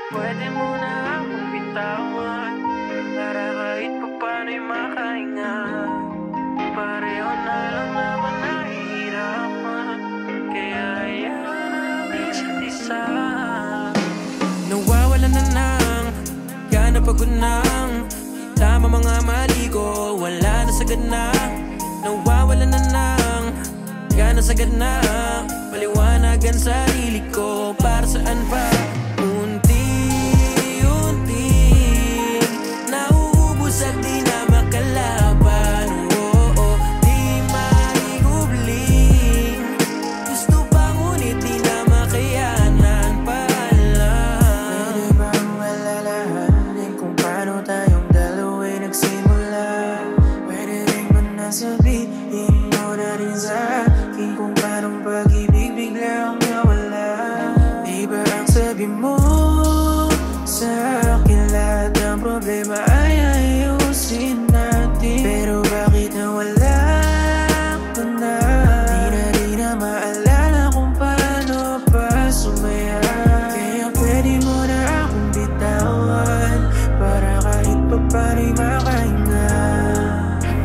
Pwede mo na akong bitawan para kahit papano'y makahinga. Pareho na lang naman nahihirapan, kaya hayaan ang isa't isa. Nawawalan na ng gana, pagod nang tama mga mali ko, wala na sagad na. Nawawalan na ng gana, sagad na paliwanagan sarili ko. Para saan pa? Unti-unti nauubos at di na makalaban. Di maigubling, gusto pa ngunit di na makayanan. Paalam. Pwede bang alalahanin kung paano tayong dalawa'y nagsimula? Pwede rin ba nasabihin mo na rin sa akin kung paano pag-ibig biglang nawala? Di ba ang sabi mo sa akin lahat ng problema ay ayusin natin? Pero bakit nawala ka na? Di na rin na maalala kung paano pa sumaya. Kaya pwede mo na akong bitawan para kahit pa paano'y makahinga.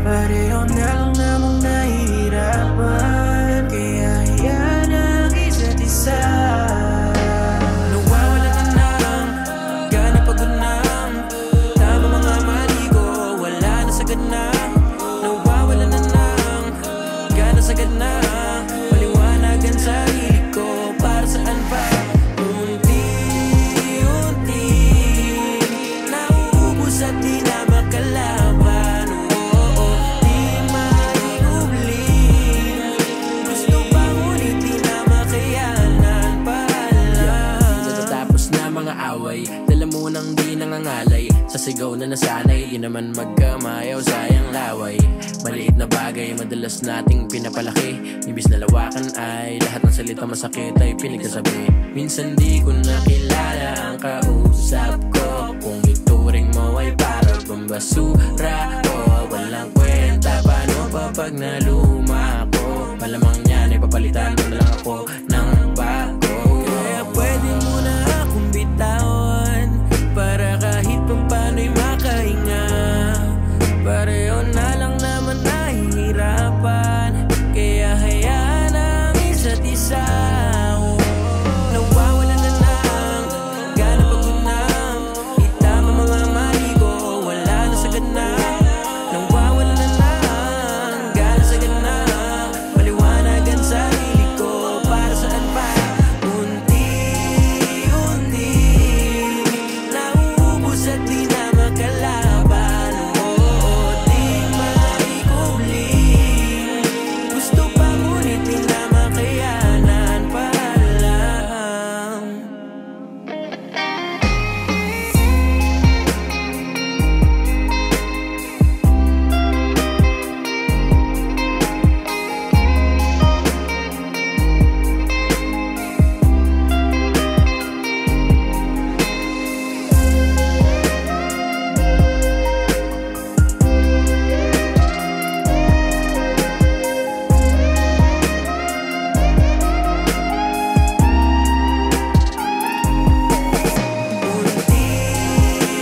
Pareho na lang namang nahihirapan, kaya hayaan ang isa't isa. Nawawalan na ng gana, pagod nang tama mga mali ko, wala na sagad na. Nawawalan na ng gana, sagad na paliwanagan sarili ko. Para saan pa? Unti-unti nauubos at di na makalaban. Di maigubling, gusto pa ngunit di na makayanan. Paalam. Natatapos na mga away, dala mo nang di nangangalay. Sa sigaw na nasanay, di naman magkamayaw, sayang laway. Maliit na bagay, madalas nating pinapalaki. Imbis na lawakan ay lahat ng salita masakit ay pinagsasabi. Minsan di ko nakilala ang kausap ko, kung ituring mo ay para bang basura o walang kwenta. Paano pa pag naluma ako? Malamang niyan ay papalitan mo na lang ako ng bago. Kaya pwede mo na akong bitawan para kahit paano'y makahinga. Pareho na lang naman nahihirapan, kaya hayaan ang isa't isa. Nawawalan na ng gana, pagod nang itama mga mali ko, wala na sagad na. Nawawalan na ng gana, sagad na paliwanagan sarili ko. Para saan pa? Unti-unti nauubos at di na makalaban. Di maigubling, gusto pa ngunit di na makayanan. Paalam.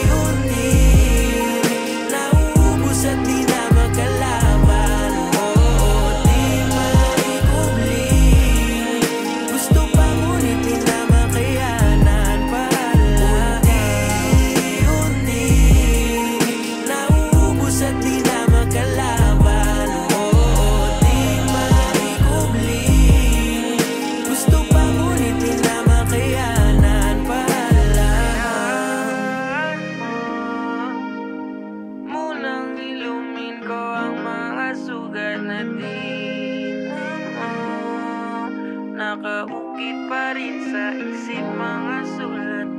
Unti-unti nauubos at di na makalaban. Di maigubling, gusto pa ngunit di na makayanan. Paalam. Unti-unti nauubos at di na makalaban. Di maigubling, gusto pa ngunit di na makayanan. Paalam. Munang ilumin ko ang mga sugat na di nakaukit pa rin sa isip, mga sulat